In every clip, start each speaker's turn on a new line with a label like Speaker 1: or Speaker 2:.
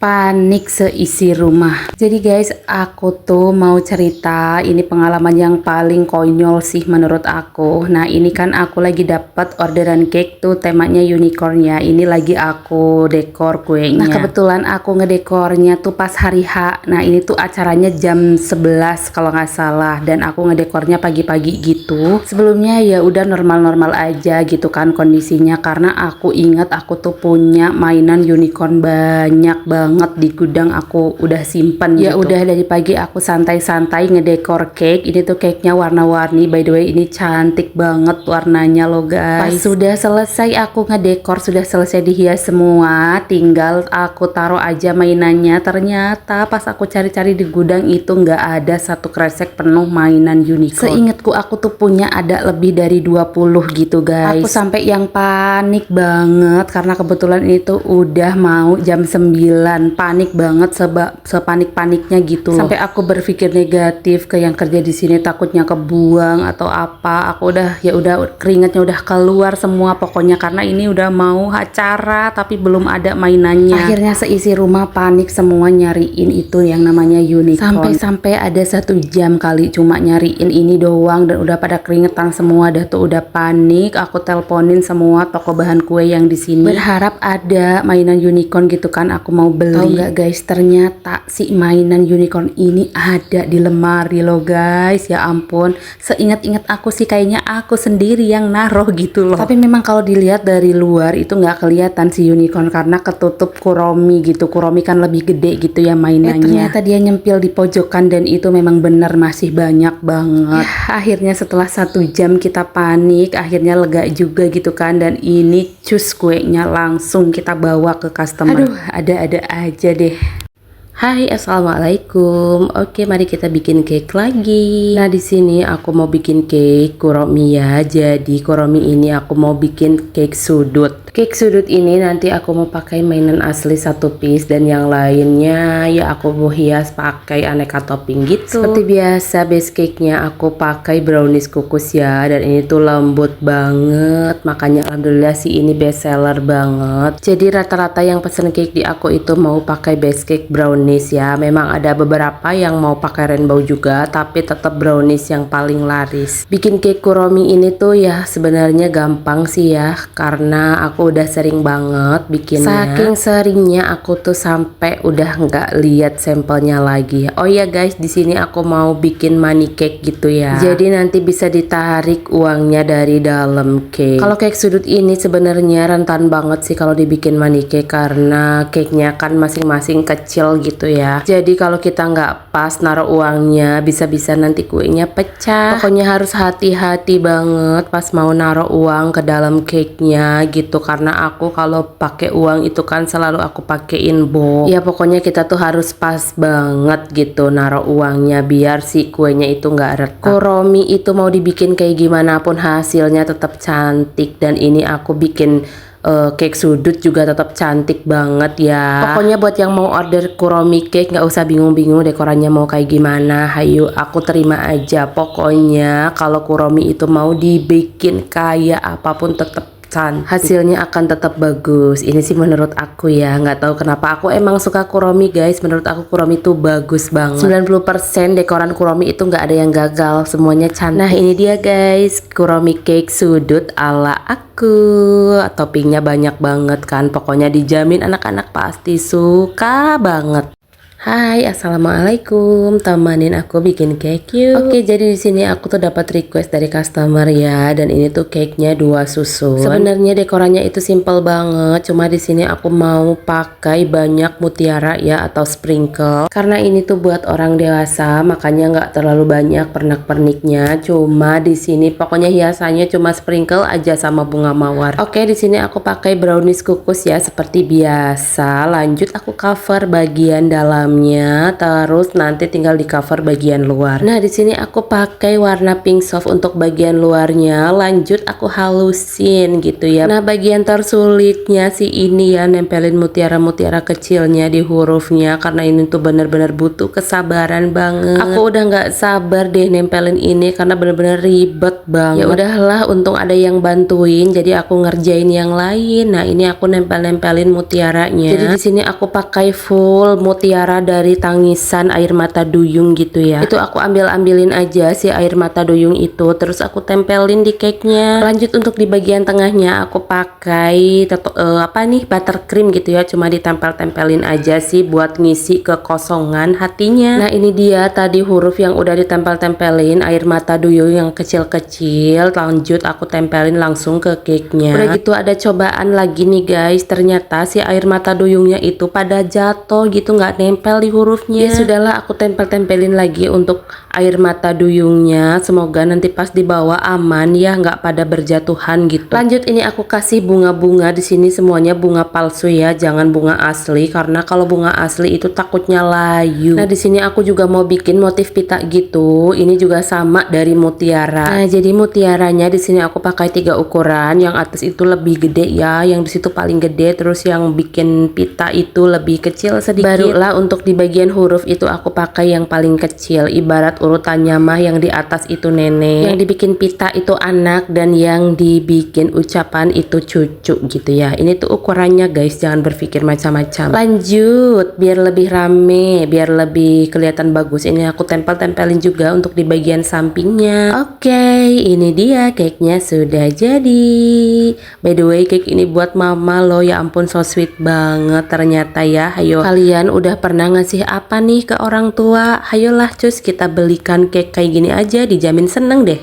Speaker 1: Panik seisi rumah. Jadi guys, aku tuh mau cerita, ini pengalaman yang paling konyol sih menurut aku. Nah, ini kan aku lagi dapat orderan cake tuh temanya unicorn ya. Ini lagi aku dekor kuenya. Nah, kebetulan aku ngedekornya tuh pas hari H. Nah, ini tuh acaranya jam 11 kalau nggak salah, dan aku ngedekornya pagi-pagi gitu. Sebelumnya ya udah normal-normal aja gitu kan kondisinya, karena aku ingat aku tuh punya mainan unicorn banyak banget di gudang, aku udah simpen ya gitu. Udah dari pagi aku santai-santai ngedekor cake. Ini tuh cake-nya warna-warni, by the way ini cantik banget warnanya loh guys. Pas sudah selesai aku ngedekor, sudah selesai dihias semua, tinggal aku taruh aja mainannya. Ternyata pas aku cari-cari di gudang itu nggak ada satu kresek penuh mainan unicorn. Seingatku aku tuh punya ada lebih dari 20 gitu guys. Aku sampai yang panik banget karena kebetulan itu udah mau jam 9. Panik banget, sepanik-paniknya gitu loh. Sampai aku berpikir negatif ke yang kerja di sini, takutnya kebuang atau apa. Aku udah keringatnya udah keluar semua pokoknya, karena ini udah mau acara tapi belum ada mainannya. Akhirnya seisi rumah panik semua nyariin itu yang namanya unicorn. Sampai ada 1 jam kali cuma nyariin ini doang, dan udah pada keringetan semua, dah tuh udah panik. Aku teleponin semua toko bahan kue yang di sini, berharap ada mainan unicorn gitu kan, aku mau beli. Tahu nggak guys, ternyata si mainan unicorn ini ada di lemari loh guys. Ya ampun, seingat-ingat aku sih kayaknya aku sendiri yang naruh gitu loh. Tapi memang kalau dilihat dari luar itu nggak kelihatan si unicorn karena ketutup kuromi gitu. Kuromi kan lebih gede gitu ya mainannya. Ternyata dia nyempil di pojokan, dan itu memang bener masih banyak banget. Ya, akhirnya setelah 1 jam kita panik, akhirnya lega juga gitu kan. Dan ini cus kuenya langsung kita bawa ke customer. Aduh, ada-ada aja deh. Hai, assalamualaikum. Oke, mari kita bikin cake lagi. Nah, di sini aku mau bikin cake kuromi ya. Jadi kuromi ini aku mau bikin cake sudut. Cake sudut ini nanti aku mau pakai mainan asli 1 piece, dan yang lainnya ya aku mau hias pakai aneka topping gitu. Seperti biasa base cake-nya aku pakai brownies kukus ya, dan ini tuh lembut banget. Makanya alhamdulillah sih ini best seller banget. Jadi rata-rata yang pesen cake di aku itu mau pakai base cake brownies ya. Memang ada beberapa yang mau pakai rainbow juga, tapi tetap brownies yang paling laris. Bikin cake kuromi ini tuh ya sebenarnya gampang sih ya, karena aku udah sering banget bikinnya. Saking seringnya aku tuh sampai udah nggak lihat sampelnya lagi. Oh ya guys, di sini aku mau bikin money cake gitu ya. Jadi nanti bisa ditarik uangnya dari dalam cake. Kalau cake sudut ini sebenarnya rentan banget sih kalau dibikin money cake, karena cake-nya kan masing-masing kecil gitu ya. Jadi kalau kita nggak pas naruh uangnya, bisa-bisa nanti kuenya pecah. Pokoknya harus hati-hati banget pas mau naruh uang ke dalam cake-nya gitu. Karena aku kalau pakai uang itu kan selalu aku pakein box. Ya pokoknya kita tuh harus pas banget gitu naruh uangnya biar si kuenya itu nggak retak. Kuromi itu mau dibikin kayak gimana pun hasilnya tetap cantik, dan ini aku bikin cake sudut juga tetap cantik banget ya. Pokoknya buat yang mau order kuromi cake nggak usah bingung-bingung dekorannya mau kayak gimana. Hayu, aku terima aja. Pokoknya kalau kuromi itu mau dibikin kayak apapun tetap cantik. Hasilnya akan tetap bagus. Ini sih menurut aku ya, nggak tahu kenapa aku emang suka kuromi guys. Menurut aku kuromi itu bagus banget. 90% dekoran kuromi itu nggak ada yang gagal, semuanya cantik. Nah ini dia guys, kuromi cake sudut ala aku. Toppingnya banyak banget kan, pokoknya dijamin anak-anak pasti suka banget. Hai, assalamualaikum. Temenin aku bikin cake yuk. Oke, jadi di sini aku tuh dapat request dari customer ya, dan ini tuh cake-nya 2 susun. Sebenarnya dekorannya itu simple banget, cuma di sini aku mau pakai banyak mutiara ya atau sprinkle. Karena ini tuh buat orang dewasa, makanya nggak terlalu banyak pernak-perniknya. Cuma di sini pokoknya hiasannya cuma sprinkle aja sama bunga mawar. Oke, di sini aku pakai brownies kukus ya seperti biasa. Lanjut aku cover bagian dalam dalamnya, terus nanti tinggal di cover bagian luar. Nah, di sini aku pakai warna pink soft untuk bagian luarnya, lanjut aku halusin gitu ya. Nah, bagian tersulitnya sih ini ya, nempelin mutiara-mutiara kecilnya di hurufnya, karena ini tuh bener-bener butuh kesabaran banget. Aku udah nggak sabar deh nempelin ini karena bener-bener ribet banget. Ya udahlah, untung ada yang bantuin, jadi aku ngerjain yang lain. Nah, ini aku nempel-nempelin mutiaranya. Jadi di sini aku pakai full mutiara dari tangisan air mata duyung gitu ya. Itu aku ambil-ambilin aja si air mata duyung itu, terus aku tempelin di cake-nya. Lanjut untuk di bagian tengahnya aku pakai buttercream gitu ya, cuma ditempel-tempelin aja sih buat ngisi kekosongan hatinya. Nah, ini dia tadi huruf yang udah ditempel-tempelin air mata duyung yang kecil-kecil. Lanjut aku tempelin langsung ke cake-nya. Udah gitu ada cobaan lagi nih guys, ternyata si air mata duyungnya itu pada jatuh gitu, nggak nempel di hurufnya. Ya sudahlah, aku tempel-tempelin lagi untuk air mata duyungnya, semoga nanti pas dibawa aman ya, nggak pada berjatuhan gitu. Lanjut ini aku kasih bunga-bunga, di sini semuanya bunga palsu ya, jangan bunga asli, karena kalau bunga asli itu takutnya layu. Nah, di sini aku juga mau bikin motif pita gitu, ini juga sama dari mutiara. Nah, jadi mutiaranya di sini aku pakai 3 ukuran, yang atas itu lebih gede ya, yang di situ paling gede, terus yang bikin pita itu lebih kecil sedikit. Barulah untuk di bagian huruf itu aku pakai yang paling kecil, ibarat urutannya mah yang di atas itu nenek, yang dibikin pita itu anak, dan yang dibikin ucapan itu cucu gitu ya. Ini tuh ukurannya guys, jangan berpikir macam-macam. Lanjut, biar lebih rame, biar lebih kelihatan bagus, ini aku tempel-tempelin juga untuk di bagian sampingnya. Oke, ini dia cake-nya sudah jadi. By the way, cake ini buat mama loh, ya ampun so sweet banget ternyata ya. Hayo, kalian udah pernah ngasih apa nih ke orang tua? Hayolah cus, kita belikan cake kayak gini aja, dijamin seneng deh.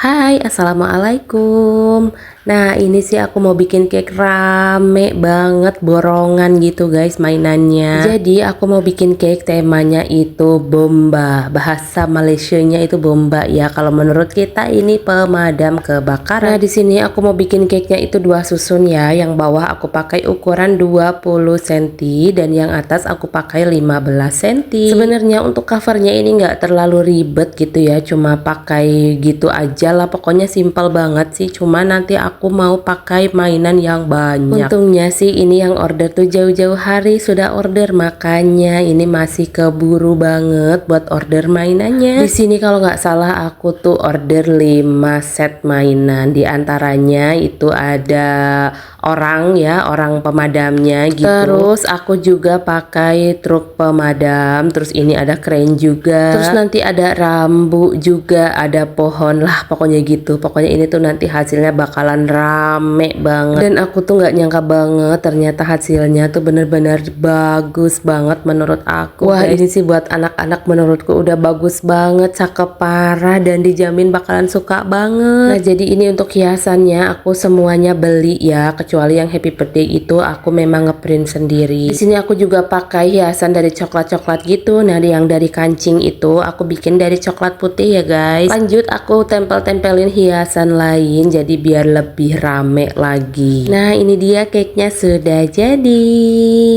Speaker 1: Hai, assalamualaikum. Nah, ini sih aku mau bikin cake rame banget, borongan gitu guys mainannya. Jadi aku mau bikin cake temanya itu bomba. Bahasa Malaysianya itu bomba ya. Kalau menurut kita ini pemadam kebakaran. Nah, di sini aku mau bikin cake-nya itu 2 susun ya. Yang bawah aku pakai ukuran 20 cm dan yang atas aku pakai 15 cm. Sebenarnya untuk covernya ini nggak terlalu ribet gitu ya. Cuma pakai gitu aja lah, pokoknya simple banget sih. Cuma nanti aku mau pakai mainan yang banyak. Untungnya sih ini yang order tuh jauh-jauh hari sudah order, makanya ini masih keburu banget buat order mainannya. Di sini kalau nggak salah aku tuh order 5 set mainan, di antaranya itu ada orang ya, orang pemadamnya gitu. Terus aku juga pakai truk pemadam, terus ini ada crane juga. Terus nanti ada rambu juga, ada pohon lah, pokoknya gitu. Pokoknya ini tuh nanti hasilnya bakalan rame banget. Dan aku tuh nggak nyangka banget ternyata hasilnya tuh bener-bener bagus banget menurut aku. Wah, ini sih buat anak-anak menurutku udah bagus banget, cakep parah, dan dijamin bakalan suka banget. Nah, jadi ini untuk hiasannya aku semuanya beli ya, kecuali yang happy birthday itu aku memang ngeprint sendiri. Di sini aku juga pakai hiasan dari coklat-coklat gitu. Nah, yang dari kancing itu aku bikin dari coklat putih ya guys. Lanjut aku tempel-tempelin hiasan lain jadi biar lebih rame lagi. Nah, ini dia cake-nya sudah jadi.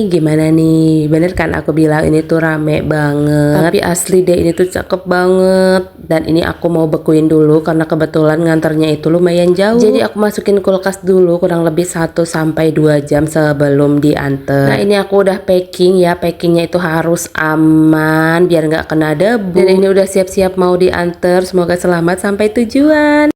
Speaker 1: Gimana nih? Bener kan aku bilang ini tuh rame banget? Tapi asli deh, ini tuh cakep banget. Dan ini aku mau bekuin dulu karena kebetulan nganternya itu lumayan jauh. Jadi aku masukin kulkas dulu kurang lebih 1-2 jam sebelum diantar. Nah, ini aku udah packing ya. Packingnya itu harus aman biar nggak kena debu. Dan ini udah siap-siap mau diantar. Semoga selamat sampai tujuan.